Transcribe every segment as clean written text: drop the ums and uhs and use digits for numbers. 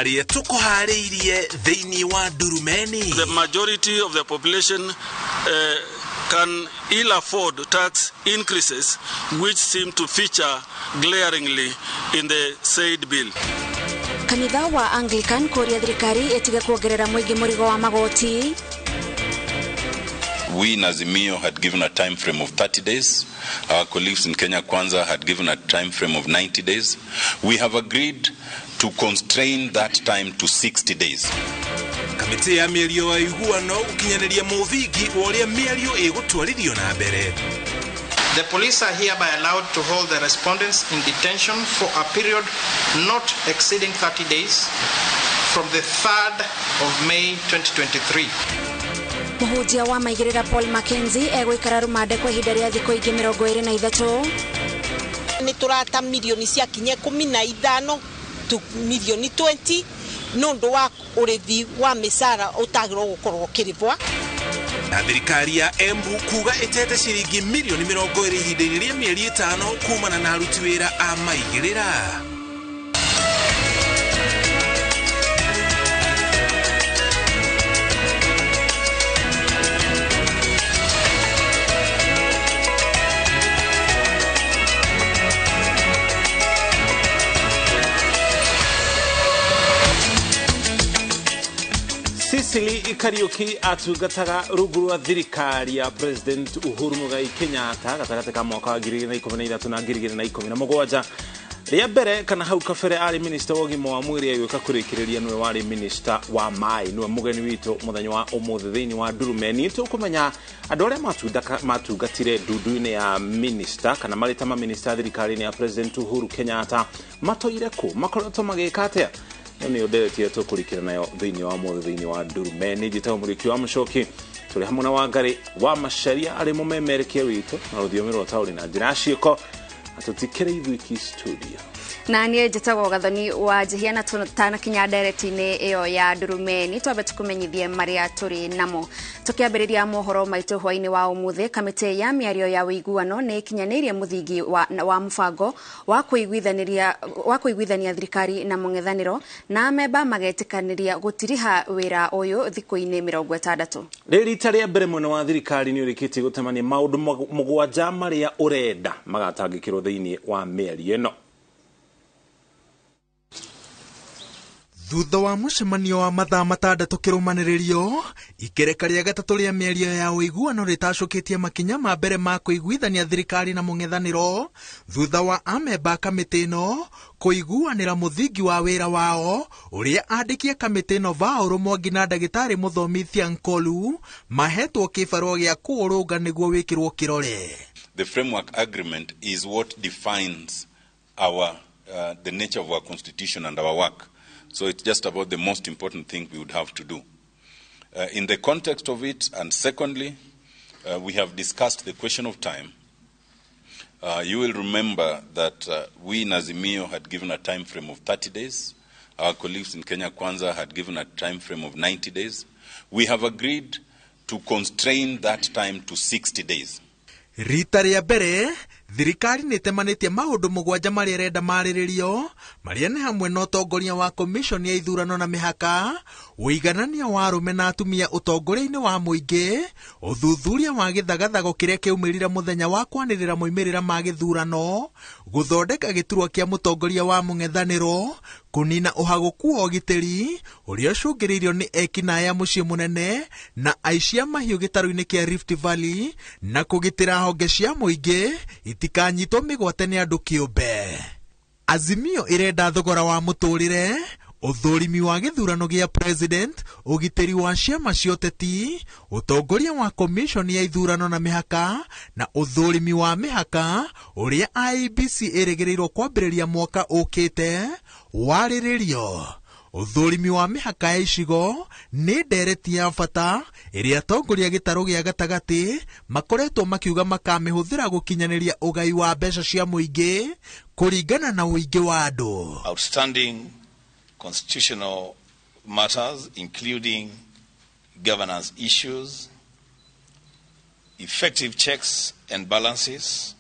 aria tukuhariirie thiini wa Ndurumeni. The majority of the population can ill afford tax increases which seem to feature glaringly in the said bill. Kanitha wa Anglican kuria thirikari etiga kuongerera muingi murigo wa magoti. We in Azimio had given a time frame of 30 days. Our colleagues in Kenya Kwanza had given a time frame of 90 days. We have agreed to constrain that time to 60 days. Kamiti ya mĩario wa iguano ukinyanĩria mũthingi wa ũrĩa mĩario ĩgũtwarithio na mbere. The police are hereby allowed to hold the respondents in detention for a period not exceeding 30 days from the 3rd of May 2023. Muhunjia wa maigirira Paul Mackenzie egwikara rumande kwa ihinda rĩa thikũ ingĩ 23. Ni turata milioni cia kinye 15 to milioni 20 nundu wa urithi wa misara utagirwo gukorwo kirivwa. Na thirikari ya Embu kuga itete ciringi milioni 20 ihinda-inĩ rĩa mĩeri 5 kumana na aruti wĩra a maigirira. Sicily Kariuki atungataga rungu rwa thirikari ya President Uhuru Muigai Kenyatta gatagatĩ ka mwaka wa 2013 na 2017. Ria mbere kana hau kabere ari minister wa ũgima wa mwĩrĩ agĩũka kũrĩkĩrĩria nĩwe warĩ minister wa maĩ, nĩwe mũgeni witũ mũthenya wa ũmũthĩ thĩinĩ wa Ndurumeni. Tũkũmenya andũ arĩa matungatire ndundu-inĩ ya minister kana marĩ ta minister thirikari-inĩ ya President Uhuru Kenyatta matoire kũ, makoretwo magĩka atĩa. Ni oderetie tukurikira nayo thĩinĩ wa mũthĩ thĩinĩ wa Ndurumeni. Njĩtagwo Mũrĩki wa Mũcoki, tũrĩ hamwe na Wangari wa Macharia arĩ mũmemerekia witũ na rũthiomi rwa taũri na njĩra ciĩko atũtikĩre ithuĩ studio. Na niĩ njĩtagwo Gathoni wa Njihia na tũtanakinya ndereti-inĩ ĩyo ya Ndurumeni. Twambe tũkũmenyithie marĩa tũrĩ namo. Tũkĩambĩrĩria mohoro maitũ hwaĩ-inĩ wa ũmũthĩ, kamĩtĩ ya mĩario ya ũiguano nĩ ikinyanĩirie mũthingi wa mũbango wa kũiguithania thirikari na mũng'ethanĩro, na amemba magetĩkanĩria gũtiriha wĩra ũyũ thikũ-inĩ 60. Rita rĩa mbere mwena wa thirikari nĩ ũrĩkĩtie gũtemania maũndũ 7 marĩa ũrenda magatangĩkĩrwo thĩinĩ wa mĩario ĩno. Thutha wa mũcemanio wa mathaa 6 kĩrũmanĩrĩrio, ikereka rĩa gatatũ rĩa mĩario ya ũiguano rĩtacũkĩtie makinya ma mbere ma kũiguithania thirikari na mũng'ethanĩro, thutha wa amemba kamĩtĩ ĩno kũiguanĩra mũthingi wa wĩra wao ũrĩa andĩki a kamĩtĩ ĩno Vaũrũ Mwangi na ndagĩtarĩ Mũthomithia Nkolu mahetwo kĩbarũa gĩa kũũrũnga nĩguo wĩkĩrwo kĩrore. The framework agreement is what defines our the nature of our constitution and our work. So it's just about the most important thing we would have to do. In the context of it, and secondly, we have discussed the question of time. You will remember that we in Azimio had given a time frame of 30 days. Our colleagues in Kenya Kwanza had given a time frame of 90 days. We have agreed to constrain that time to 60 days. Rita rĩa mbere thirikari nĩtemanĩtie maũndũ 7 marĩa renda marĩrĩrio, marĩa nĩ hamwe na ũtongoria wa commission ya ithurano na mĩhaka, ũiganania wa arũme na atumia ũtongoria-inĩ wa mũingĩ, ũthuthuria wa gĩthagathago kĩrĩa kĩaumĩrire mũthenya wa kwanĩrĩra moimĩrĩra ma gĩthurano, gũthondeka gĩturwa kĩa mũtongoria wa mũng'ethanĩro, kũnina ũhagũku wa ũgitĩri ũrĩa ũcũngĩrĩirio nĩ ekinaĩ mũciĩ mũnene na aici a mahiũ gĩtarũ-inĩ kĩa Rift Valley, na kũgitĩra honge cia mũingĩ itikanyitwo mĩgwate nĩ andũ kĩũmbe. Azimio ĩrenda thogora wa mũtũrĩre, ũthũrimi wa gĩthurano gĩa president, ũgitĩri wa ciama cia ũteti, ũtongoria wa commission ya ithurano na mĩhaka, na ũthũrimi wa mĩhaka ũrĩa IEBC ĩrĩgĩrĩirwo kwambĩrĩria mwaka ũkĩte warĩrĩrio. Ũthũrimi wa mĩhaka ya icigo nĩ ndereti ya bata ĩrĩa atongoria gĩtarũ gĩa gatagatĩ makoretwo makiuga makamĩhũthĩra gũkinyanĩria ũgai wa mbeca cia mũingĩ kũringana na ũingĩ wa andũ. Outstanding constitutional matters including governance issues, effective checks and balances,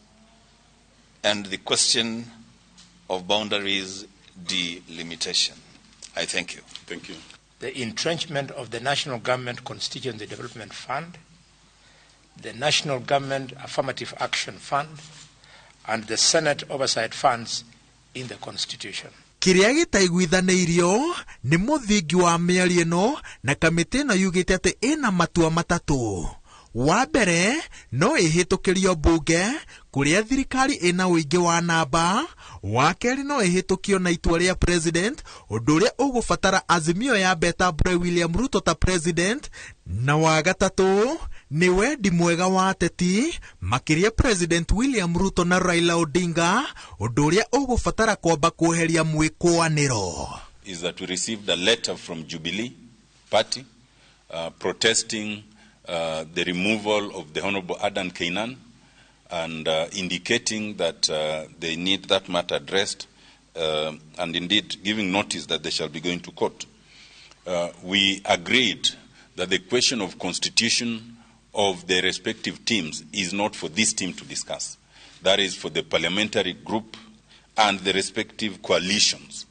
and the question of boundaries delimitation. I thank you. Thank you. The entrenchment of the National Government Constituency Development Fund, the National Government Affirmative Action Fund, and the Senate Oversight Funds in the Constitution. Kiria gitaiguithaniirio ni muthingi wa miario ino na kamiti no yugite ati ina matua matatu. Wa mbere no ihitukirio bunge kuria thirikari ina uingi wa namba. Wa keri no ihitukio na itua ria president undu uria ugubatara azimio ya beta Bray William Ruto ta president. Na wa gatatu ni wendi mwega wa ateti makiria President William Ruto na Raila Odinga undu uria ugubatara kwamba kuheria mwikwaniro. Is that we received a letter from Jubilee Party protesting the removal of the Honorable Adan Keynan and indicating that they need that matter addressed and indeed giving notice that they shall be going to court. We agreed that the question of constitution of the respective teams is not for this team to discuss. That is for the parliamentary group and the respective coalitions.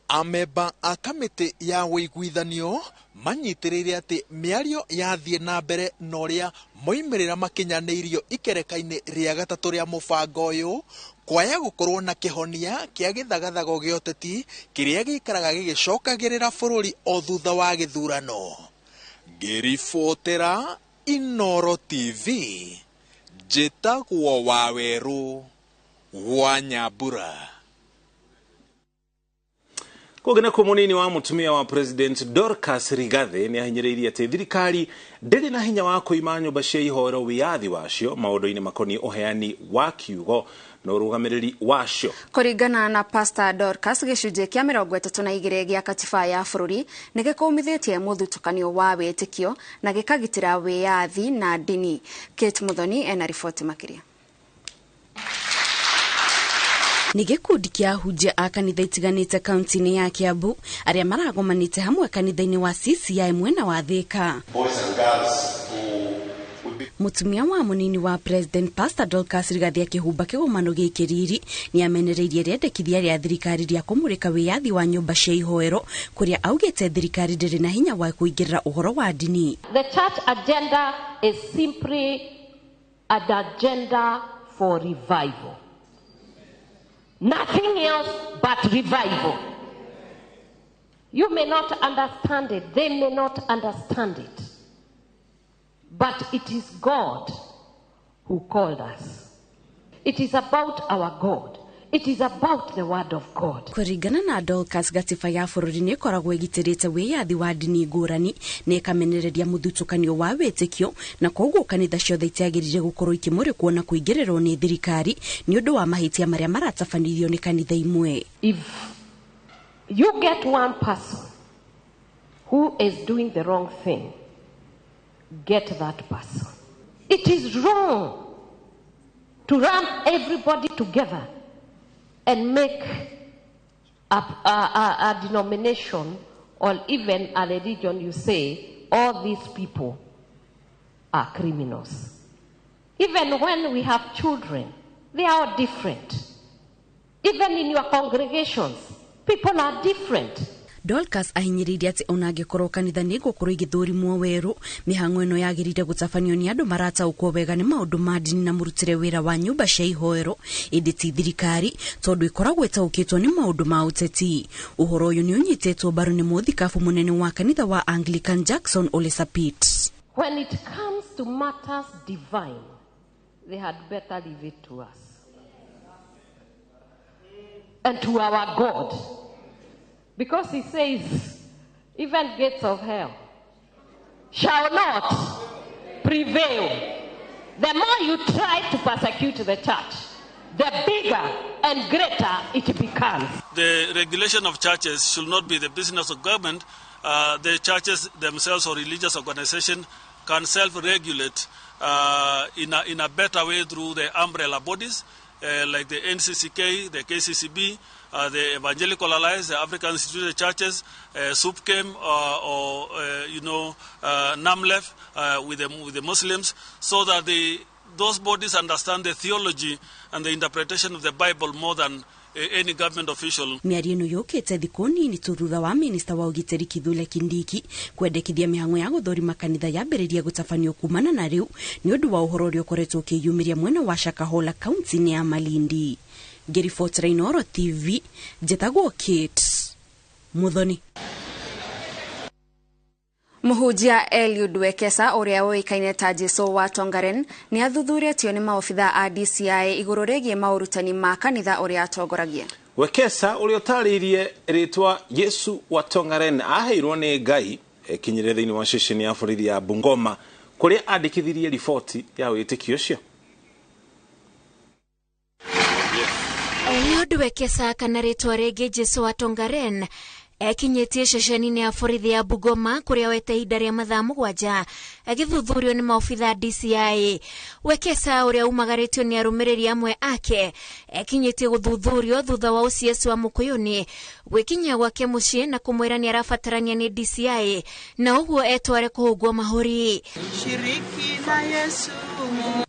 Ameba a kamiti ya wiguithanio manyitirire ati miario yathie na mbere noria moimirira makinyaniirio ikerekaini ria gatatu ria mubango uyu kwaya gukorwo na kihonia kia githagathago gioteti kiria gikaraga gigicokagirira bururi o thutha wa githurano. Ngiribotera Inoro TV, njitagwo Waweru wa Nyambura. Kugena kwa munini wa mutumia wa President Dorcas Rigathi ni ahinyiriirie ati thirikari ndiri na hinya wa kuima nyumba cia ihoro wiathi wacio maundo-ini makoni uheani wa kiugo na urugamiriri wacio. Kuringana na Pastor Dorcas, gicunjĩ kia 32 gia katiba ya bururi ni gikumithitie muthutukanio wa witikio na gikagitira wiathi na dini. Kate Muthoni ena riboti makiria. Ni gikundi kia hunjia a kanitha itiganite kaunti-ini ya Kiambu aria maragomanite hamwe kanitha-ini wa CCI mwena wa Thika. Mutumia wa munini wa President Pastor Dorcas Rigathi akihumba kigomano giki riri ni amenereirie riendekithia ria thirikari ria kumurika wiathi wa nyumba cia ihoero kuria augite thirikari ndiri na hinya wa kuingirira uhoro wa dini. The church agenda is simply an agenda for revival. Nothing else but revival. You may not understand it. They may not understand it. But it is God who called us. It is about our God. It is about the word of God. Kuringana na Dorcas, gatiba ya bururi ni ikoragwo igitirite wiathi wa dini ngurani na ikamenereria muthutukanio wa witikio na koguo kanitha ciothe itiagirire gukorwo ikimurikwo na kuingirirwo ni thirikari ni undu wa mahitia maria maratabanithio ni kanitha imwe. If you get one person who is doing the wrong thing, get that person. It is wrong to run everybody together and make a denomination or even a religion. You say all these people are criminals. Even when we have children, they are all different. Even in your congregations, people are different. Dorcas ahinyiririe ati onangikorwo kanitha ni gukorwo igithurimwo weru mihango ino yagirire gutabanio ni andu marataukwo wega ni maundu ma dini na murutire wira wa nyumba cia ihoero indi ti thirikari tondu ikoragwo itaukitwo ni maundu ma uteti. Uhoro uyu ni unyitetwo baru ni muthikabu munene wa kanitha wa Anglican Jackson Ole Sapit. When it comes to matters divine, they had better leave it to us and to our God. Because he says, even gates of hell shall not prevail. The more you try to persecute the church, the bigger and greater it becomes. The regulation of churches should not be the business of government. The churches themselves or religious organizations can self-regulate in a better way through the umbrella bodies like the NCCK, the KCCB, the Evangelical Alliance, the African Instituted Churches, SUPKEM, or NAMLEF with the Muslims, so that those bodies understand the theology and the interpretation of the Bible more than any government official. Miario no yokete thikoni ni thutha wa minister wa ugiteri Kithure Kindiki kwendekithia mihango ya guthurima kanitha yambiriria gutafanio kumana na riu ni undu wa uhoro uria ukoretwo ukiyumiria mwena wa Shakahola kaunti ya Malindi. Gerifort Rainoro TV, Jetagwo Kate Muthoni. Muhujia Eliud Wekesa uria uikaine ta Jesu wa Tongaren ni athuthuretio ni maofitha a DCI iguru rigie maurutani ma kanitha uria atongoragia. Wekesa uria utaririe ritwa Yesu wa Tongaren aheirwo ni Ngai kinyire thiini wa ceceni ya borithi ya Bungoma kuria andikithirie riboti ya witikio ucio. Eliud Wekesa kana ritwa rigi Jesu wa Tongaren ekinyetie ceceni ya borithi ya Bungoma kuria wete ihinda ria mathaa 7 agithuthurio ni maofitha DCI. Wekesa uria umagaritio ni arumiriri amwe ake ekinyetie guthuthurio thutha wa OCS wa Mukuyuni gwikinya gwake mucii na kumwira ni arabatarania ni DCI na uguo etware kuhugwo mahuri. Shiriki na Yesu.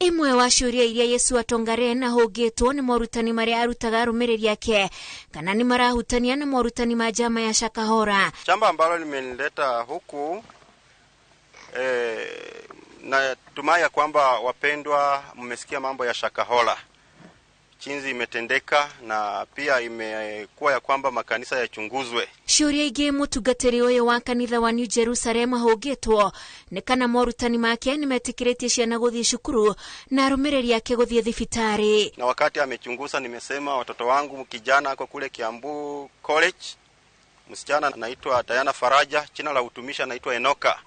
Imwe wa ciuria iria Yesu wa Tongaren ahugitwo ni morutani maria arutaga arumiriri ake kana ni marahutania na morutani ma jama ya Shakahola. Jambo ambalo limenileta huku na tumai ya kwamba wapendwa mmesikia mambo ya Shakahola. Chinzi imetendeka na pia imekuwa ya kwamba makanisa yachunguzwe. Ciuria ingi mutungatiri uyu wa kanitha wa New Jerusalem ahugitwo ni kana morutani make ni metikiritie ciana guthii cukuru na arumiriri yake guthii thibitari. Na wakati amechunguza nimesema watoto wangu kijana ako kule Kiambu College, msichana anaitwa Diana Faraja, jina la utumishi anaitwa Enoka.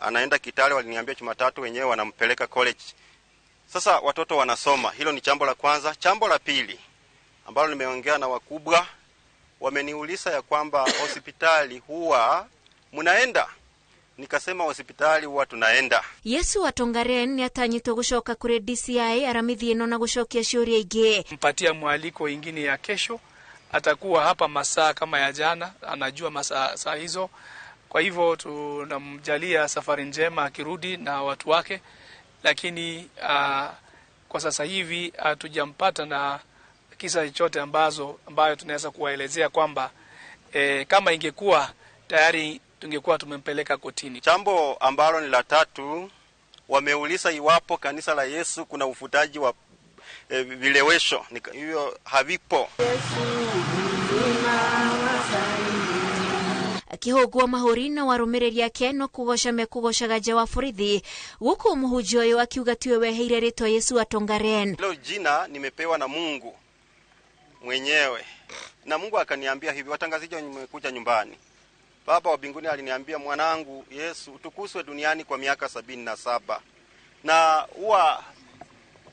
Anaenda Kitale, waliniambia Jumatatu wenyewe wanampeleka college. Sasa watoto wanasoma. Hilo ni jambo la kwanza. Jambo la pili ambalo nimeongea na wakubwa, wameniuliza ya kwamba hospitali huwa mnaenda. Nikasema hospitali huwa tunaenda. Yesu wa Tongaren ni atanyitwo gucoka kuri DCI aramithie no na gucokia ciuria ingi. Mpatia mwaliko ingine ya kesho. Atakuwa hapa masaa kama ya jana, anajua masaa hizo. Kwa hivyo tunamjalia safari njema akirudi na watu wake. Lakini kwa sasa hivi hatujampata na kisa chochote ambayo tunaweza kuwaelezea kwamba kama ingekuwa tayari tungekuwa tumempeleka kotini. Jambo ambalo ni la tatu, wameuliza iwapo kanisa la Yesu kuna ufutaji wa vilewesho. Hiyo havipo. Akihugwo mahuri na warumiriri yake no kugosha mekugoshaga nja wa borithi guku muhunjia uyu akiuga tiwe weheire ritwa Yesu wa Tongaren. Hilo jina nimepewa na Mungu mwenyewe, na Mungu akaniambia hivi, watangazije nimekuja nyumbani. Baba wa mbinguni aliniambia, mwanangu Yesu utukuzwe duniani kwa miaka 77. Na huwa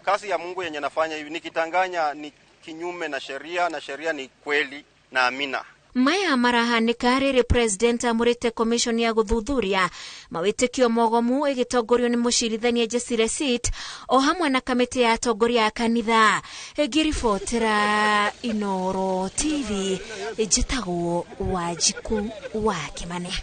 kazi ya Mungu yenye nafanya hivi nikitanganya ni kinyume na sheria, na sheria ni kweli na amina. Maya marahanika riri president amurite commission ya guthuthuria mawitikio mogomu igitongorio ni mucirithania Jesire Sit o hamwe na kamiti ya atongoria ya kanitha. Girifotera Inoro TV, Jetagwo Wajiku wa Kimane.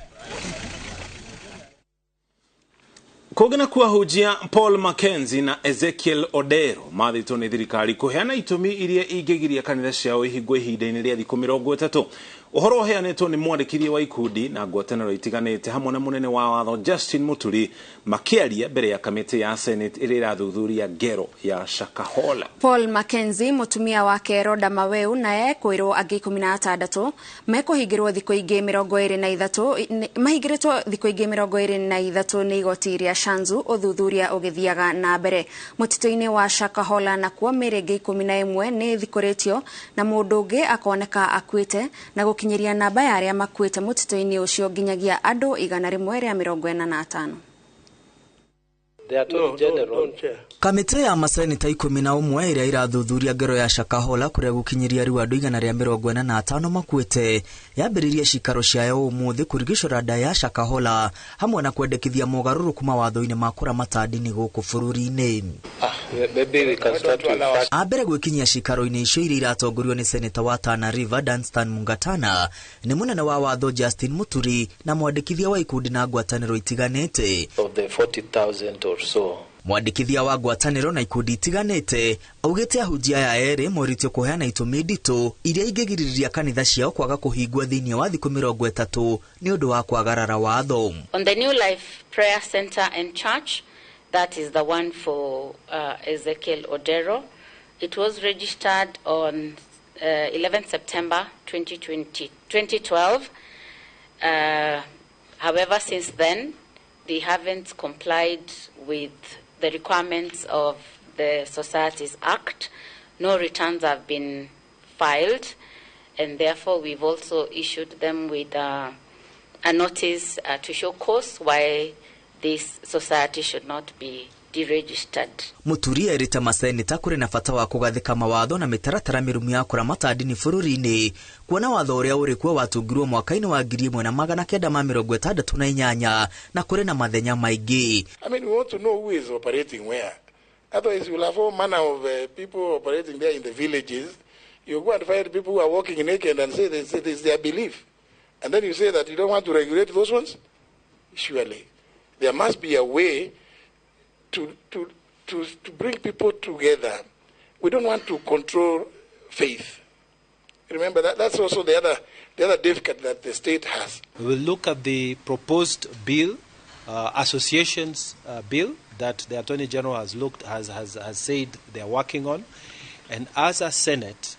Kogena kuahujia Paul Mackenzie na Ezekiel Odero mathitwo ni thirikari kuheana itumi iria ingigiria kanitha ciao ihingwe ihinda-ini ria thikũ 30. Uhoro uheanĩtwo ni mwandikiria wa ikundi na ngwatanĩro itiganĩte hamwe na munene wa watho Justin Muturi makiaria mbere ya kamiti ya Senate iria irathuthuria ngero ya Shakahola. Paul Mackenzie mutumia wake Roda Maweu naye kwirwo angi 16 mekuhingirwo thikũ ingĩ 23 mahingiritwo thikũ ingĩ 23 ni igoti iria Shanzu uthuthuria ugithiaga na mbere mutito-ini wa Shakahola na kuo mĩrĩ 11 ni thikũrĩtio na mũndũ ũngĩ akoneka akuĩte na gukinyiria namba ya aria makuĩte mutito-ini ucio nginyagia andũ 145. Kamite ya maseneta 11 iria irathuthuria ngero ya Shakahola kuria gukinyiria riu andu 145 makuite yambiririe cikaro ciayo umuthi kurigicora nda ya Shakahola hamwe na kwendekithia mogaruruku mawatho-ini ma kuramata ndini guku bururi-ini. Abere gwikinyia cikaro-ini icio iria iratongorio ni seneta wa Tana River Danstan Mungatana ni munene wa watho Justin Muturi na mwandikithia wa ikundi na ngwatanĩro itiganĩte. Of the 40,000 or so Mwandikithia wa ngwatanĩro na ikundi itiganĩte augĩte ahunjia aya erĩ moritio kuheana itũmi nditũ iria ingĩgirĩrĩria kanitha ciao kwaga kũhingwo thĩinĩ wa thikũ 30 nĩ ũndũ wa kwagarara watho. On the New Life Prayer Center and Church, that is the one for Ezekiel Odero, it was registered on 11th September 2012. However, since then, they haven't complied with the requirements of the Societies Act. No returns have been filed, and therefore we've also issued them with a notice to show cause why this society should not be deregistered. Muturi erĩte maseneta kũrĩ na bata wa kũgathĩka mawatho na mĩtaratara mĩrũmu ya kũramata ndini bũrũri-inĩ, kuona watho ũrĩa ũrĩ kuo watungirwo mwaka-inĩ wa 1968 na kũrĩ na mathenya maingĩ. I mean, we want to know who is operating where. Otherwise, you'll have all manner of people operating there in the villages. You go and find people who are walking naked and say this is their belief. And then you say that you don't want to regulate those ones? Surely. There must be a way to bring people together. We don't want to control faith. Remember, that's also the other difficulty that the state has. We will look at the proposed bill, associations bill, that the Attorney General has said they are working on. And as a Senate,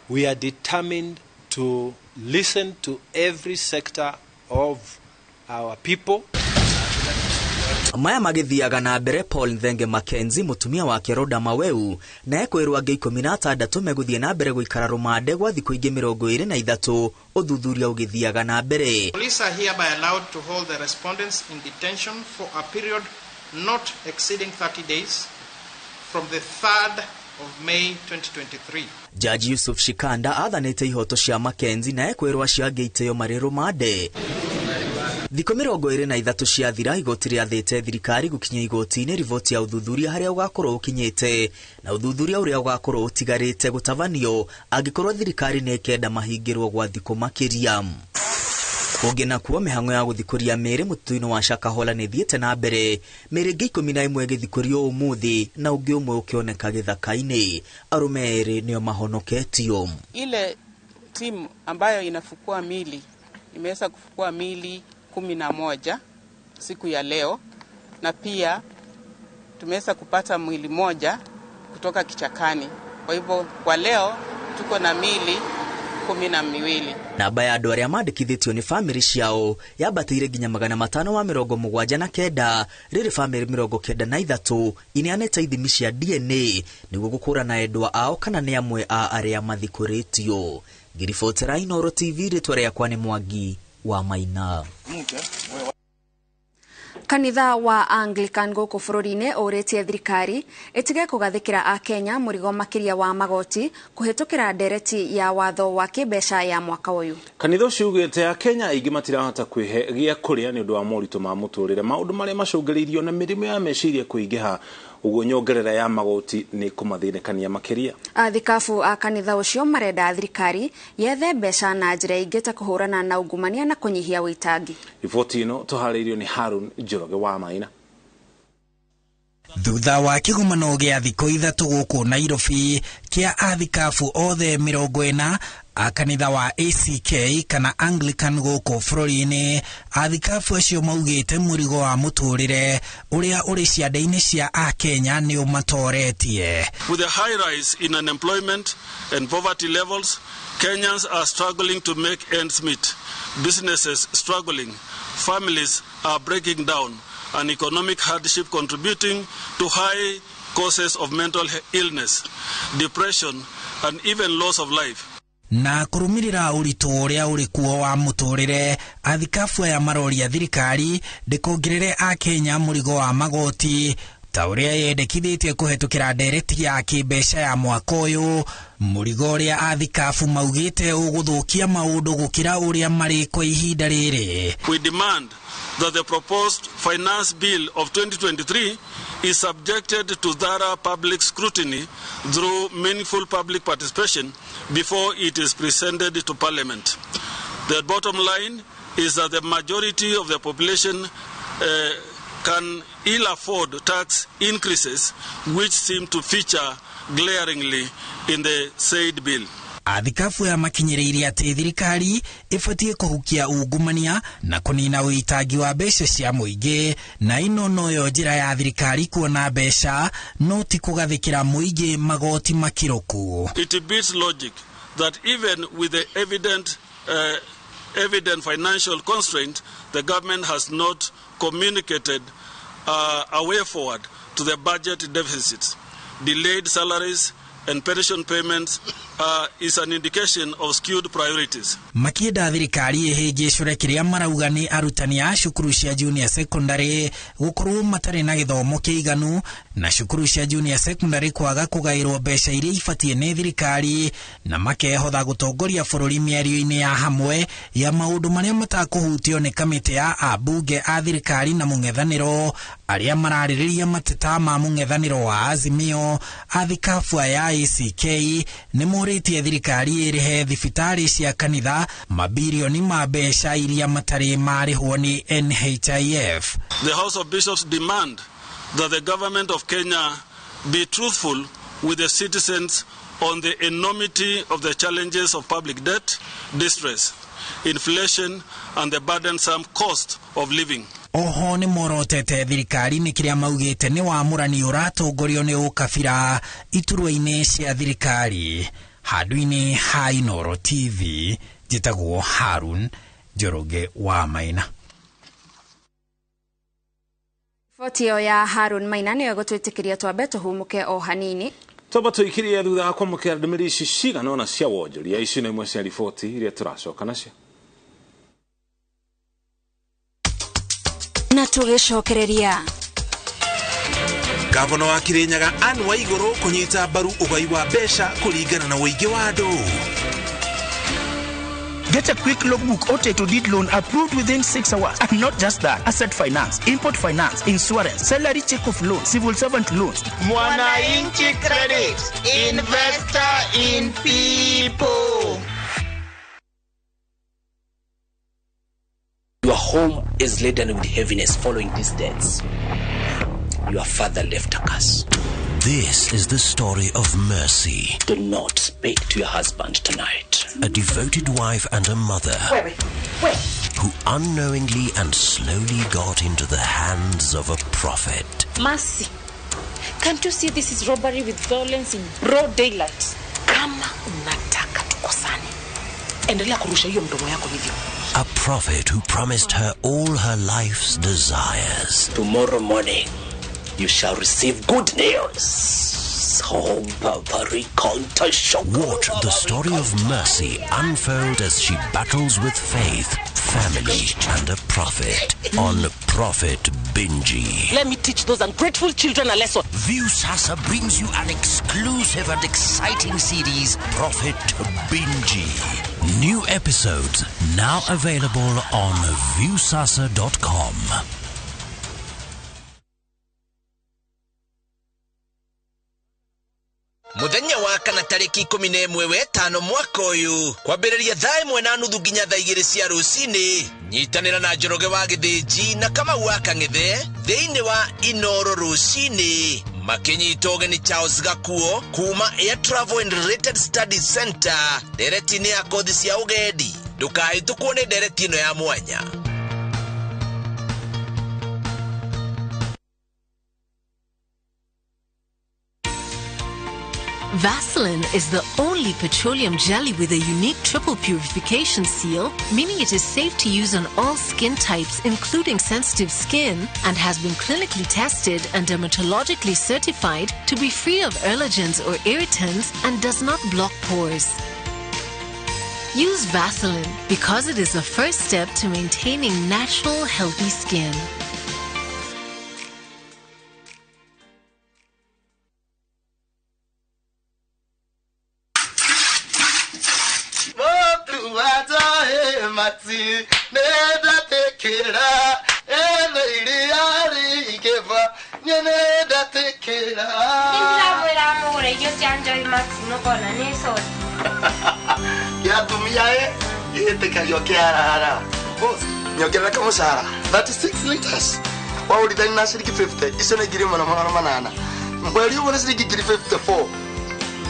we are determined to listen to every sector of our people. Maya magithiaga na mbere Paul Nthenge Mackenzie mutumia wake Rhoda Maweu na ekwirwo angĩ 16 meguthie na mbere guikara rumande gwa thikũ ingĩ 23 uthuthuria ugithiaga na mbere. Police are hereby allowed to hold the respondents in detention for a period not exceeding 30 days from the 3rd of May 2023. Judge Yusuf Shikanda athanĩte ihoto cia Mackenzie na ekwirwo acio angĩ iteo marĩ rumande. Thikũ 23 ciathira igoti rĩathĩte thirikari gũkinyia igoti-inĩ riboti ya uthuthuria harĩa ũgakorwo ũkinyĩte na uthuthuria ũrĩa ũgakorwo ũtigarĩte gũtabanio angĩkorwo thirikari nĩ ĩkenda mahingĩrwo gwa thikũ makĩria. Kũngĩ nakuo mĩhang'o ya gũthikũria mĩĩrĩ mũtitũ-inĩ wa Shakahola nĩ thiĩte na mbere, mĩĩrĩ ingĩ 11 ĩgĩthikũrio ũmũthĩ na ũngĩ ũmwe ũkĩoneka gĩthaka-inĩ. Arũme erĩ nĩo mahonoketio. Ile timu ambayo inafukua mili imeweza kufukua mili 11 siku ya leo, na pia tumeweza kupata mwili moja kutoka kichakani. Kwa hivyo kwa leo tuko na mili 12. Namba ya andũ arĩa mandĩkithĩtio nĩ famĩlĩ ciao yabatĩire nginya 579 rĩrĩ famĩlĩ 93 ineanĩte ithimi cia DNA nĩguo gũkũrana endwa ao kana nĩ amwe a arĩa mathikũrĩtio. Ngiribotera Inooro TV, rĩtwa rĩakwa nĩ Mwangi wa Maina. Kanitha wa Anglican gũkũ bũrũri-inĩ ũrĩtie thirikari ĩtige kũgathĩkĩra Akenya mũrigo makĩria wa magoti kũhetũkĩra ndereti ya watho wa kĩmbeca ya mwaka ũyũ. Kanitha ũcio ugĩte Akenya aingĩ matirahota kwĩhe gĩa kũrĩa nĩ ũndũ wa moritũ ma mũtũrĩre, maũndũ marĩa macũngĩrĩirio na mĩrimũ ya meciria kũingĩha, ũguo nyongerera ya magoti nĩ kũmathĩnĩkania makĩria. Athikabu a kanitha ũcio marenda thirikari yethe mbeca na njĩra ingĩ ta kũhũrana na ungumania na kũnyihia wĩtangi. Riboti ĩno tũharĩirio nĩ Harun Njoroge wa Maina. Thutha wa kĩgomano gĩa thikũ 3 gũkũ Nairobi kĩa athikabu othe 40 a kanitha wa ACK kana Anglican gũkũ bũrũri-inĩ, athikabu acio maugĩte mũrigo wa mũtũrĩre ũrĩa ũrĩ ciande-inĩ cia Akenya nĩ ũmatoretie. With the high rise in unemployment and poverty levels, Kenyans are struggling to make ends meet. Businesses struggling, families are breaking down, and economic hardship contributing to high causes of mental illness, depression, and even loss of life. Na kũrũmĩrĩra ũritũ ũrĩa ũrĩ kuo wa mũtũrĩre, athikabu aya maroria thirikari ndĩkongerere Akenya mũrigo wa magoti ta ũrĩa yendekithĩtie kũhetũkĩra ndereti ya kĩmbeca ya mwaka ũyũ, mũrigo ũrĩa athikabu maugĩte ũgũthũkia maũndũ gũkĩra ũrĩa marĩ kwa ihinda rĩrĩ. We demand that the proposed finance bill of 2023 is subjected to thorough public scrutiny through meaningful public participation before it is presented to Parliament. The bottom line is that the majority of the population can ill afford tax increases which seem to feature glaringly in the said bill. Athikabu ya makinyĩrĩire atĩ thirikari ĩbatie kũhukia ungumania na kũnina ũitangi wa mbeca cia mũingĩ, na ino noyo njĩra ya thirikari kuona mbeca no ti kũgathĩkĩra mũingĩ magoti makĩrũku. It beats logic that even with the evident financial constraint, the government has not communicated a way forward to the budget deficits. Delayed salaries and pension payments is an indication of skewed priorities. Makienda thirikari ĩhĩngĩcũre kĩrĩa marauga nĩ arutani a cukuru cia junior secondary gũkorwo matarĩ na gĩthomo kĩiganu na cukuru cia junior secondary kwaga kũgaĩrwo mbeca iria ibatie nĩ thirikari, na makehotha gũtongoria bũrũri mĩario-inĩ ya hamwe ya maũndũ marĩa matakũhutio nĩ kamĩtĩ ya ambunge a thirikari na mũng'ethanĩro arĩa mararĩrĩria mateta ma mũng'ethanĩro wa Azimio. Athikabu ya ACK nĩ morĩtie thirikari ĩrĩhe thibitarĩ cia kanitha mabilioni ma mbeca iria matarĩ marĩhwo nĩ NHIF. The House of Bishops demand that the government of Kenya be truthful with the citizens on the enormity of the challenges of public debt, distress, inflation, and the burdensome cost of living. Oho nĩ morotete thirikari nĩ kĩrĩa maugĩte nĩ wamũrani ũratongorio nĩ ũkabira iturwa-inĩ cia thirikari. Handũ-inĩ ha Inooro TV, njĩtagwo Harun Njoroge wa Maina. Fotio ya Harun Maina nĩ gũtwĩtĩkĩria twambe tũhumũke o hanini. Toba tũikirie thutha wa kwamũkĩra ndũmĩrĩri ici cigana ũna cia wonjoria. Ici nĩ imwe cia riboti iria tũracoka nacio. Na tũgĩcokereria. Gavana wa Kirinyaga Anne Waigũrũ kũnyita mbaru ũgai wa mbeca kũringana na ũingĩ wa andũ. Get a quick logbook OTE to deed loan approved within 6 hours. And not just that, asset finance, import finance, insurance, salary check of loan, civil servant loans. Mwananchi Credit, investor in people. Your home is laden with heaviness following these deaths. Your father left a curse. This is the story of Mercy. Do not speak to your husband tonight. A devoted wife and a mother. Wait. Who unknowingly and slowly got into the hands of a prophet. Mercy, can't you see this is robbery with violence in broad daylight? Kama unataka tukosane, endelea kurusha hiyo mdomo yako hivyo. A prophet who promised her all her life's desires. Tomorrow morning, you shall receive good news. Watch the story of Mercy unfold as she battles with faith, family, and a prophet on Prophet Binji. Let me teach those ungrateful children a lesson. Viusasa brings you an exclusive and exciting series, Prophet Binji. New episodes now available on viusasa.com. Muthenya wa kana tariki 11/5 mwaka uyu kwambĩrĩria thaa 1:30 nginya thaa 2 cia rũcinĩ. Nyitanĩra na Njoroge wa Gĩthĩnji na Kamau wa Kang'ethe thĩinĩ wa Inooro rũcinĩ. Makinyita ũgeni Charles Gakuo kuma Air Travel and Related Studies Center nderetini ya kothi cia ũgendi. Ndũkahĩtũkwo nĩ ndereti ĩno ya mwanya. Vaseline is the only petroleum jelly with a unique triple purification seal, meaning it is safe to use on all skin types, including sensitive skin, and has been clinically tested and dermatologically certified to be free of allergens or irritants and does not block pores. Use Vaseline because it is the first step to maintaining natural, healthy skin. Ya tumia te cayó que ara. Vos, yo quiero la como Sara. 36 liters. kwa ulidhani na shilingi 50 iso na giri mana manana mweli uko na shilingi 54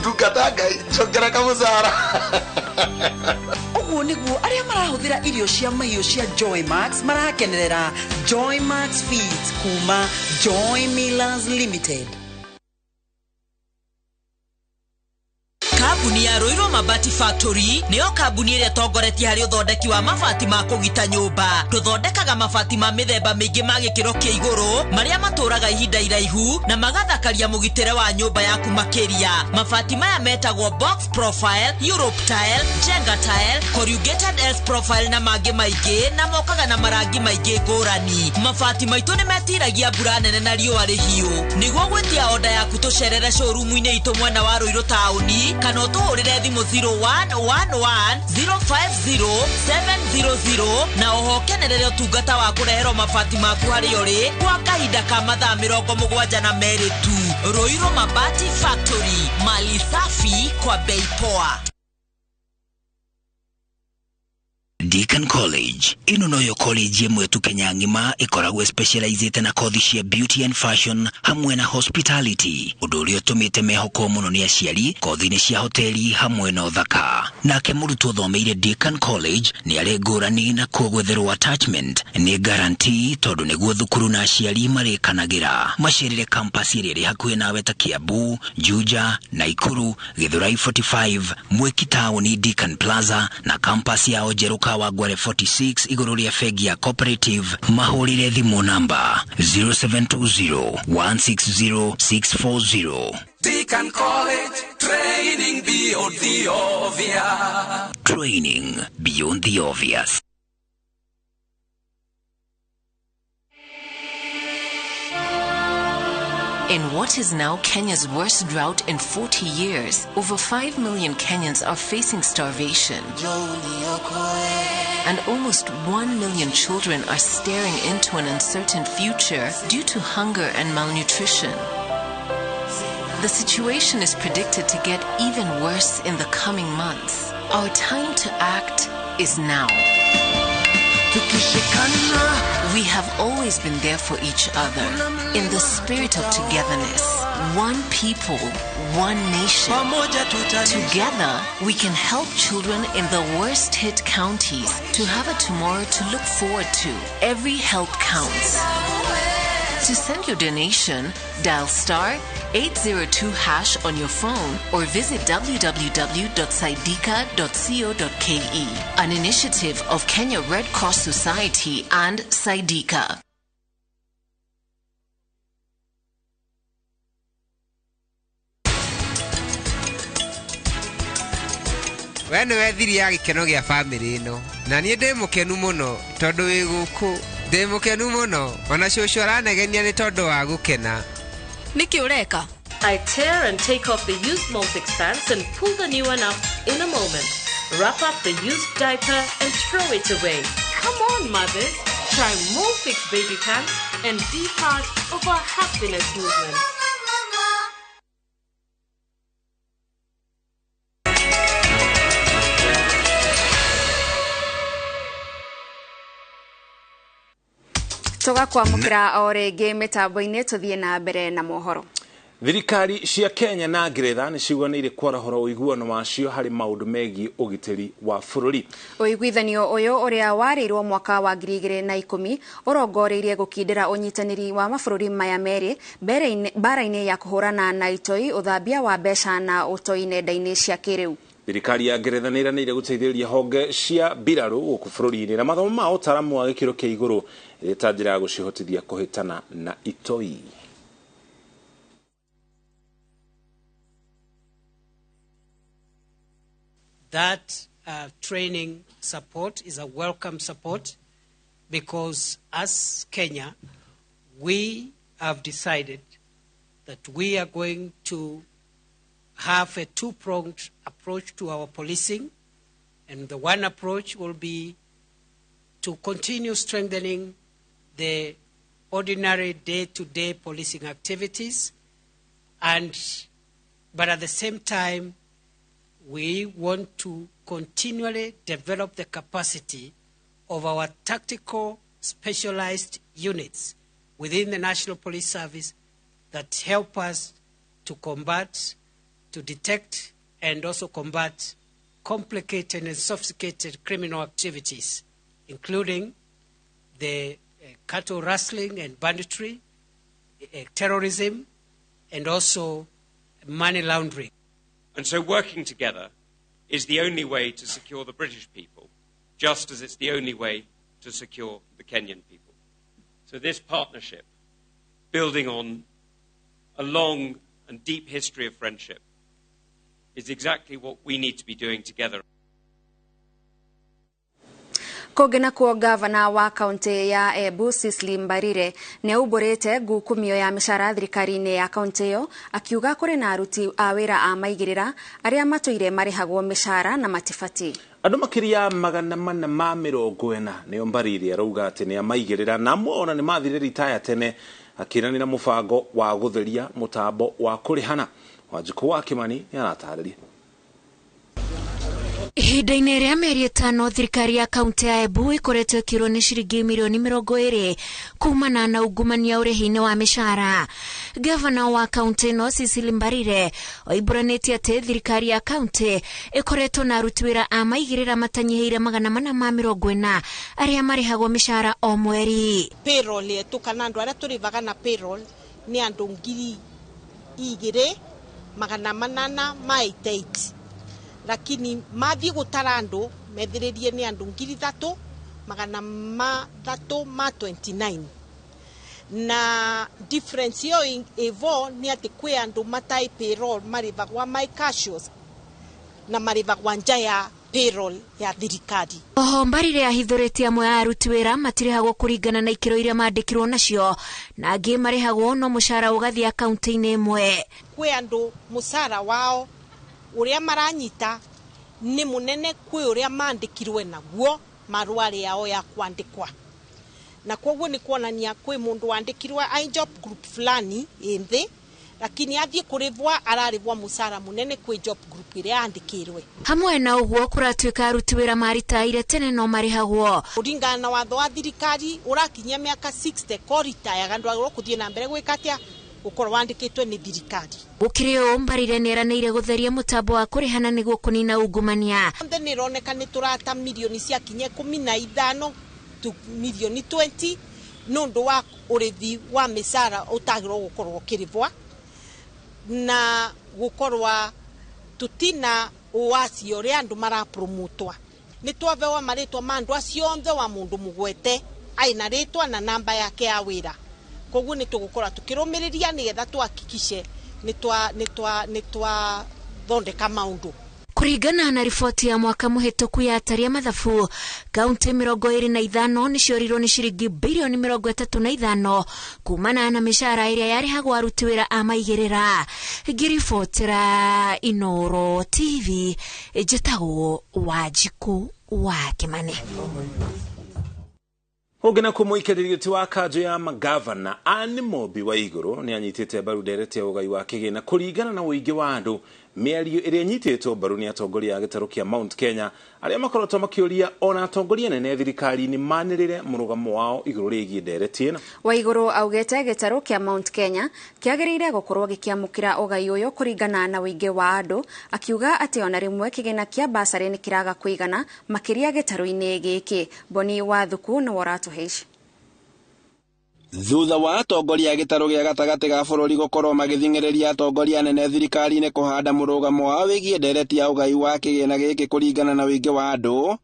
dukataga chokera kama Zara uguo niguo aria marahuthira irio cia mahiũ cia Joy Max marakenerera Joy Max Feeds kuma Joy Millers Limited. Kambuni ya Roiro Mabati Factory niyo kambuni iria tongoretie hari uthondeki wa mabati ma kugita nyumba. Tuthondekaga mabati ma mithemba mingi ma gikiro kia iguru maria maturaga ihinda iraihu na magathakaria mugitire wa nyumba yaku makiria. Mabati maya metagwo box profile, Europe tile, Jenga tile, corrugated S profile na mangi maingi na mokaga na marangi maingi ngurani. Mabati maitu ni metiragia mbura nene na riũa rĩhiũ. Niguo gwetia order yaku tucerere showroom-inĩ itu mwena wa Roiro tauni kana tuhurire thimu 0111050700 na ohokenerere utungata wa kureherwo mabati maku hari uri kwa kahinda ka mathaa 72 tu. Roiro Mabati Factory, mali safi kwa bei poa. Deakin College ino noyo college yemwe tu Kenya ngima ikoragwo specialized na kothi cia beauty and fashion hamwe na hospitality. Udurio tumite mehoko muno ni aciari kothi ni cia hoteli hamwe na uthaka. Nake murutwo thomeire Deakin College ni ari ngurani na kugwetherwo attachment ni guarantee tondu niguo thukuru na aciari marikanagira. Macerere campus iri hakuhi nawe ta Kiambu, Juja, Naikuru, Githurai 45, Mwiki Town, Deakin Plaza na campus ya Ojeruka Wagware 46 iguru ria fegi ya cooperative. Mahurire thimu namba 0720160640. Deakin College, training beyond the obvious. Training beyond the obvious. In what is now Kenya's worst drought in 40 years, over 5 million Kenyans are facing starvation. And almost 1 million children are staring into an uncertain future due to hunger and malnutrition. The situation is predicted to get even worse in the coming months. Our time to act is now. We have always been there for each other in the spirit of togetherness. One people, one nation. Together, we can help children in the worst hit counties to have a tomorrow to look forward to. Every help counts. To send your donation, dial *802# on your phone or visit www.saidika.co.ke. An initiative of Kenya Red Cross Society and Saidika. Wene wethiri ya gikeno gia family ino na nie ndi mukenu muno tondu wi guku ndi mukenu muno ona shosho aranegenia ni tondu wa gukena. Niki ureka? I tear and take off the used Molfix pants and pull the new one up in a moment. Wrap up the used diaper and throw it away. Come on, mothers. Try Molfix baby pants and be part of our happiness movement. Tugakwamukira o ringi mitambo-ini tuthie na mbere na mohoro. Thirikari cia Kenya na Ngeretha ni ciuganire kwarahora uiguano wacio hari maundu megi ugitiri wa bururi. Uiguithanio uyu uria warirwo mwaka wa 2010 urongoreirie gukindira unyitaniri wa mabururi maya meri bara-ini ya kuhurana na itoi, uthambia wa mbeca na utoi nenda-ini cia kiriu. Thirikari ya Ngeretha ni iranire guteithĩrĩria honge cia mbiraru guku bururi-ini na mathomo ma utaramu wa gikiro kia iguru ta njira ya gucihotithia kuhitana na itoi. That training support is a welcome support because as Kenya, we have decided that we are going to have a two-pronged approach to our policing. And the one approach will be to continue strengthening the ordinary day-to-day policing activities. But at the same time, we want to continually develop the capacity of our tactical specialized units, within the National Police Service that help us to combat, to detect, and also combat complicated and sophisticated criminal activities, including the cattle rustling and banditry, terrorism, and also money laundering. And so working together is the only way to secure the British people, just as it's the only way to secure the Kenyan people. So this partnership, building on a long and deep history of friendship, is exactly what we need to be doing together. Kogena kuo gavana wa kaunti ya Embu Cecily Mbarire ne uborete gukumio ya mishara thirikari-ini ya kaunti yo akiuga kuri na aruti a wira a maigirira aria matuire marihagwo mishara na matifati. Andu makiria magana mana ma 40 nio Mbarire arauga ati ni amaigirira na muona ni mathire retire tene akiranira mubango wa gutheria mutambo wa kurihana. Wanjiku wa Kimani yaratarĩria. Ihinda-inĩ rĩa mĩeri 5 thirikari ya kaunti ya Embu ĩkoretwo ĩkĩrwo nĩ ciringi mirioni 20 kumana na ungumania ũrĩhi-inĩ wa mĩcara. Gavana wa kaunti ĩno Cecily Mbarire oimbũranĩtie atĩ thirikari ya kaunti ĩkoretwo na aruti wĩra a maigĩrĩra matanyihiire 440 arĩa marĩhagwo mĩcara o mweri. Payroll yetu kana andũ arĩa tũrĩhaga na payroll nĩ andũ 2,888, lakini mathi gutara andu methiririe ni andu 3,329 na difference yo evo ni ati kwe andu matai payroll marivagwa my casuals na marivagwa nja ya payroll ya thirikari. Oho Mbarire ahithũrĩtie amwe a aruti wĩra matirĩhagwo kũringana na ikĩro iria mandĩkirwo nacio na angĩ marĩhagwo no mũcara ũgathiĩ akaunti-inĩ ĩmwe. Kwe andu mũcara wao uria maranyita ni munene kwe uria mandikirwe naguo marwari yao ya kwandikwa, na kwoguo ni kuonania kwe mundu wandikirwe ai job group fulani indi lakini athie kurivwa ararivwa musara munene kwe job group iria andikirwe. Hamwe na uguo kuratuika aruti wira maritaire tene no marihagwo kuringana na watho wa thirikari urakinyia miaka 60 korita ya gandu agro kuthie na mbere gwikatia ukorwo wandikitwe ni thirikari. Gukiri Mbarire neranĩire gutheria mutambo wa kurihana niguo kunina ungumania. Ni roneka ni turata milioni cia kinye 15 to milioni 20 nundu wa urithi wa misara utagirwo gukorwo kirivwa na gukorwa tutina uwasi uri andu marapromotwa. Ni twavewa maritwa mandu acio onthe wa mundu mugwete aina ritwa na namba yake ya wira. Koguo ni tugukora tukirumiriria nigetha tuhakikishe ni twa thondeka maundu. Kuringana na riboti ya mwaka muhituku ya ataria mathabu, kaunti 25 niciorirwo ni ciringi bilioni 35 kumana na mishara iria yarihagwo aruti wira a maigirira. Ngiribotera Inoro TV, njĩtagwo Wanjiku wa Kimani. Ugena kumuikiririoti wa kanjo ya magavana Anne Mobi wa iguru ni anyitite mbaru ndereti ya ugai wa kigina kuringana na uingi wa andu miario iria nyititwo mbaru ni atongoria ya gitaro kia Mount Kenya aria makorotwo makiuria ona atongoria nene thirikari ni manirire murugamo wao iguru rigi ndereti ino. Wa iguru augete gitaro kia Mount Kenya kiagirire gukorwo gikiamukira ugai uyo kuringana na uingi wa andu, akiuga ati ona rimwe kigina kia basari ni kiraga kuigana makiria gitaro-ini giki. Boni wa thuku no waratu heishi. Thutha wa atongoria gitaro gia gatagati ga bururi gukorwo magithingereria atongoria nene thirikari-ini kuhanda murugamo wa wigie ndereti ya ugai wa kigina giki kuringana na wingi wa andu,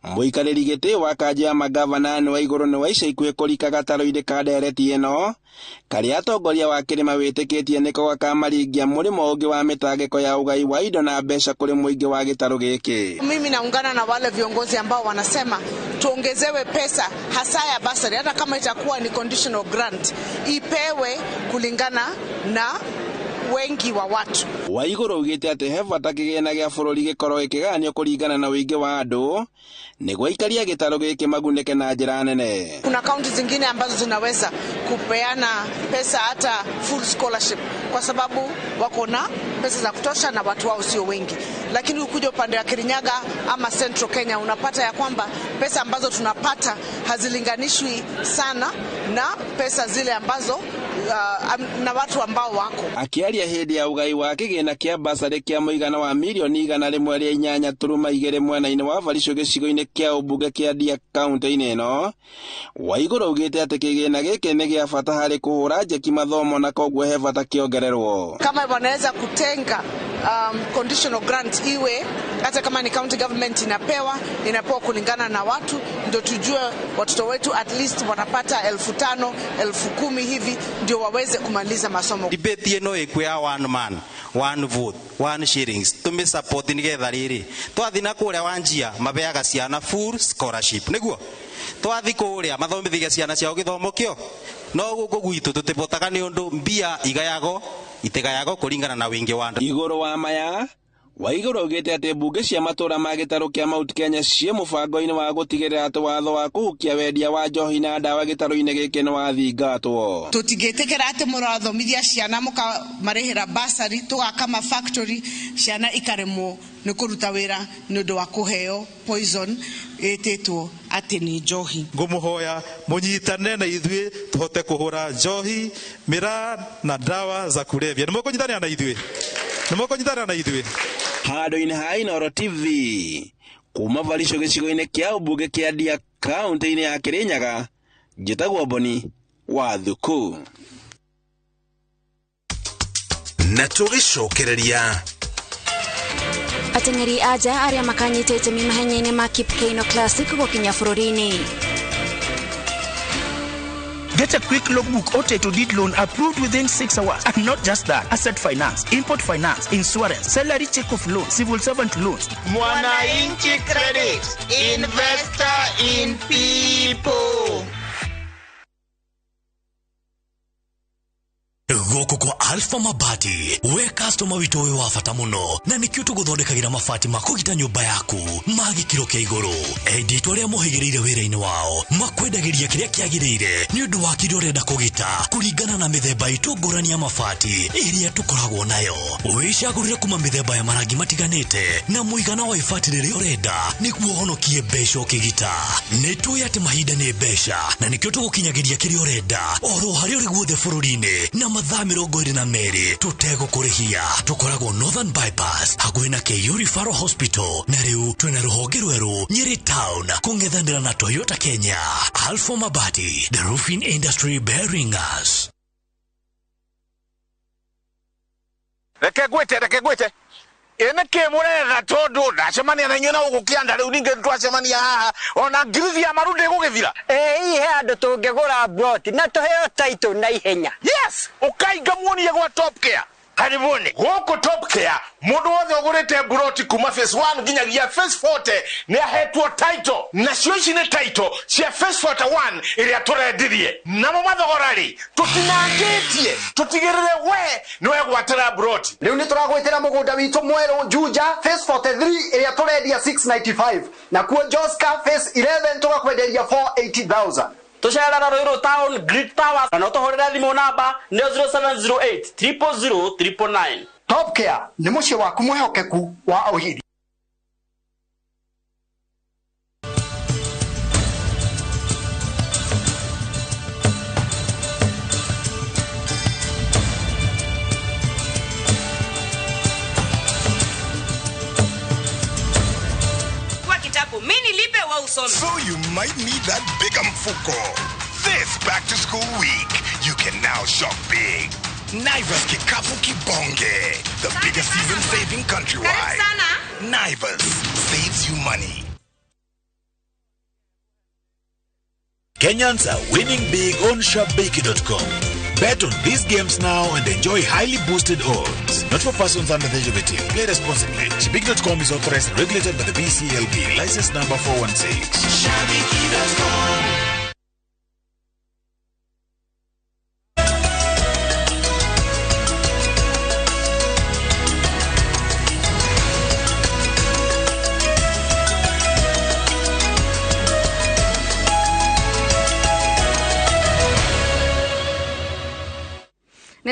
muikariri giti wa kanjo ya magavana ni wa iguru ni wa ica ikuhi kurika gataro-ini ka ndereti ino karia atongoria wa kirima witikitie niko gakamaringia murimo ungi wa mitangiko ya ugai wa indo na mbeca kuri muingi wa gitaro giki. Mimi naungana na wale viongozi ambao wanasema tuongezewe pesa hasa ya basari, hata kama itakuwa ni conditional grant ipewe kulingana na wengi wa watu. Waiguru ugite ati he bata kigena gia bururi gikorwo ikiganio kuringana na wingi wa andu niguo ikaria gitaro giki magunike na njira nene. Kuna kaunti zingine ambazo zinaweza kupeana pesa hata full scholarship kwa sababu wako na pesa za kutosha na watu wao sio wengi. Lakini ukija upande wa Kirinyaga ama Central Kenya unapata ya kwamba pesa ambazo tunapata hazilinganishwi sana na pesa zile ambazo na watu ambao wako. Akiaria hindi ya ugai wa kigina kia basari kia muigana wa milioni 1.8 mwena-ini wa Varico gicigo-ini kia ubunge kia Ndia kaunti-ini ino, Waiguru ugite ati kigina giki ni gia bata hari kuhura njeki mathomo na koguo he bata kiongererwo. Kama wanaweza kutenga conditional grant iwe hata kama ni county government inapewa kulingana na watu, ndio tujue watoto wetu at least wanapata 5,000 10,000 hivi ndio waweze kumaliza masomo. Debate ino ikwea one man one vote 1 shillings tume support nigetha riri twathina kuria wanjia mabeaga ciana full scholarship niguo twathi kuria mathomithia ciana ciao githomo kio no guku gwitu tutibotaga ni undu mbia igayago itigayago kuringana na wingi wa andu. Iguru wa maya Waiguru ugite ati mbunge cia matura ma gitaru kia Mount Kenya cie mubango-ini wa gutigirira ati watho wa kuhukia wendia wa njohi na ndawa gitaru-ini giki ni wathingatwo. Tutigitikira ati murathomithia ciana mukamarihira basari tugaka factory ciana ikaremwo ni kuruta wira ni undu wa kuheo poison ititwo ati ni njohi. Ngumuhoya munyitane na ithuĩ tuhote kuhura njohi mira na ndawa za kulevya. Nimukunyitana na ithuĩ Handũ-inĩ ha Inooro TV kuma Varico gĩcigo-inĩ kia ubunge kia Ndia kaunti-inĩ ya Kirinyaga, njĩtagwo Boni wa Thuku. Na tũgĩcokereria ateng'eri aja aria makanyitĩte mahenya-inĩ ma Kipkeino Classic gũkinya bũrũri-inĩ. Get a quick logbook or to deed loan approved within 6 hours. And not just that, asset finance, import finance, insurance, salary check of loans, civil servant loans. Mwananchi Credit, investor in people. Goko kwa Alpha Mabati, we customer wito we wafata muno na nikio tuguthondekagira mabati makugita nyumba yaku magi kiro kia iguru editwa ria muhigirire wira-ini wao makwendagiria kiria kiagirire ni undu wa kirio renda kugita kuringana na mithemba itu ngurani ya mabati iria tukoragwo nayo wicagurire kuma mithemba ya marangi matiganite na muigana wa ibati riria urenda niguo honokie mbeca ukigita nitui ati mahinda ni mbeca na nikio tugukinyagiria kiria urenda oro hari uri guothe bururi-ini na mathaa 22 tutegũkũrĩhia tukoragwo Northern Bypass hakuhĩ na KU Referral Hospital na rĩu twĩna rũhonge rwerũ Nyeri Town kũng'ethanĩra na Toyota Kenya. Alpha Mabati, the roofing industry bearing us. Reke gwete ene ke muretha tondu ndacemania na nyina ugukianda riu ninge twacemania haha ona ngirithi ya marundi gugithira ihe andu tungigura brot na tuheo title na ihenya. Yes, ukainga muonie gwa Top Care. Karibuni guku Top Care mundu wothe ugurite broti kuma phase 1 nginyagia phase 40 ni ahetwo title na cio ici ni title cia phase 41 iria turendirie na mumathogorari tutinangitie tutigirire we niwe gwatira broti riu ni turagwitira mugunda witu mweru Juja phase 43 iria turendia 695 na kuo Joska phase 11 tugakwenderia 480,000. Tushara Roiro Town Grid Towers na utohorera thimo namba 0708 000 999. Top Care ni mucie waku mwehokeku wa uhiri. So you might need that big mfuko. This back to school week, you can now shop big. Naivas Kikapu Kibonge, the biggest season saving countrywide. Naivas saves you money. Kenyans are winning big on ShopBakey.com. Bet on these games now and enjoy highly boosted odds. Not for persons under the age of 18. Play responsibly. ShopBakey.com is authorized and regulated by the BCLB. License number 416. ShopBakey.com.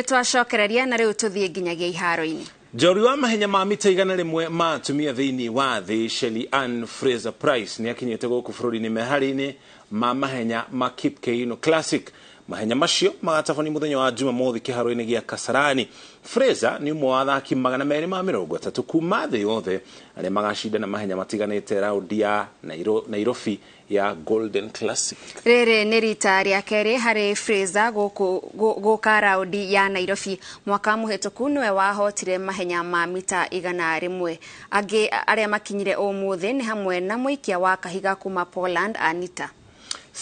twacokereria na riu tuthie nginyagia iharo-ini. Njorua wa mahenya ma mita 100 ma atumia thiini wa thi Shelly Ann Fraser Price ni akinyete guku bururi-ini mehari-ini ma mahenya ma Kipkeino Classic. Mahenya macio magatabani muthenya wa Jumamothi kiharo-ini gia Kasarani. Fraser ni umwe wa athaki 230 kuma thi yothe aria magacinda na mahenya matiganite raundi ya Nairobi ya Golden Classic. Rere ni rita ria keri hari Fraser guka raundi ya Nairobi. Mwaka muhituku niwe wahotire mahenya ma mita 100. Angi aria makinyire umuthi ni hamwe na muikia wa kahiga kuma Poland Anita.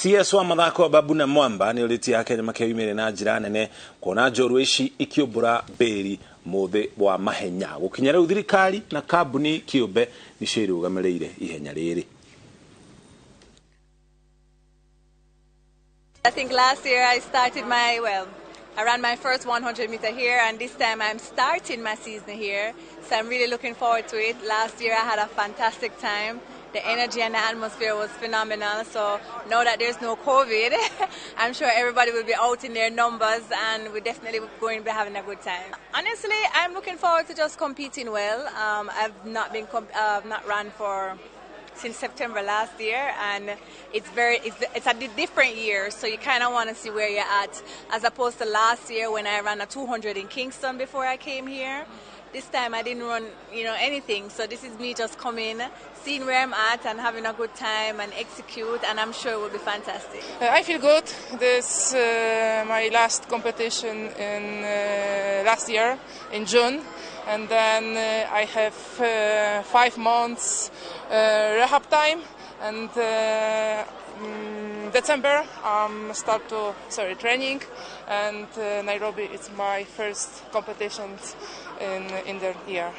CS wa mathako wa Babu na Mwamba ni uriti ya Kenya makeyumire na njira nene kuona njorua ici ikiumbura beri muthi wa mahenya gukinyira uthirikari na kambuni kiumbe ni cirugamirire ihenya riri. I think last year I ran my first 100 meter here, and this time I'm starting my season here, so I'm really looking forward to it. Last year I had a fantastic time. The energy and the atmosphere was phenomenal. So now that there's no COVID, I'm sure everybody will be out in their numbers, and we're definitely going to be having a good time. Honestly, I'm looking forward to just competing well. I've not run since September last year, and it's a different year, so you kind of want to see where you're at, as opposed to last year when I ran a 200 in Kingston before I came here. This time I didn't run, anything. So this is me just coming, seeing where I'm at, and having a good time and execute. And I'm sure it will be fantastic. I feel good. This my last competition in last year in June, and then I have 5 months rehab time, and December start training, and Nairobi is my first competition in the year.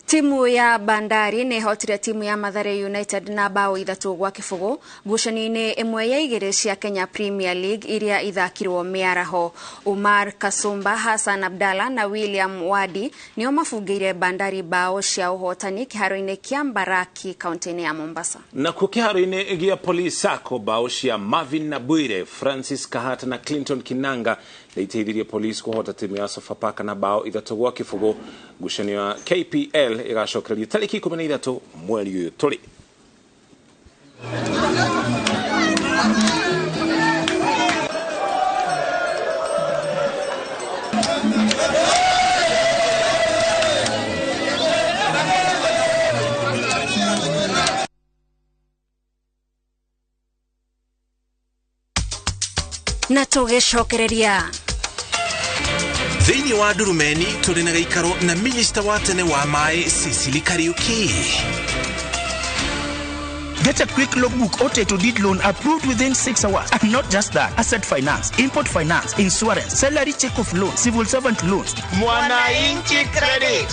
Timu ya Bandari ni hotire timu ya Mathare United na bao 3 gwa kibugu ngucanio-ini imwe ya igiri cia Kenya Premier League iria ithakirwo miaraho. Umar Kasumba, Hassan Abdalla na William Wadi nio mabungire Bandari bao cia uhotani kiharo-ini kia Mbaraki kaunti-ini ya Mombasa. Na ku kiharo-ini gia Police Sacco bao cia Marvin Nabwire, Francis Kahata na Clinton Kinanga leiteithirie Police kuhota timu ya Sofapaka na bao 3 gwa kibugu. Ngucanio ya KPL igacokererio tariki 13 mweri uyu turi. Na tugicokereria Thiini wa Durumeni turi na gaikaro na Minister wa tene wa mai Cecily Kariuki. Get a quick logbook or title deed loan approved within 6 hours. And not just that, asset finance, import finance, insurance, salary check of loans, civil servant loans. Mwananchi Credit.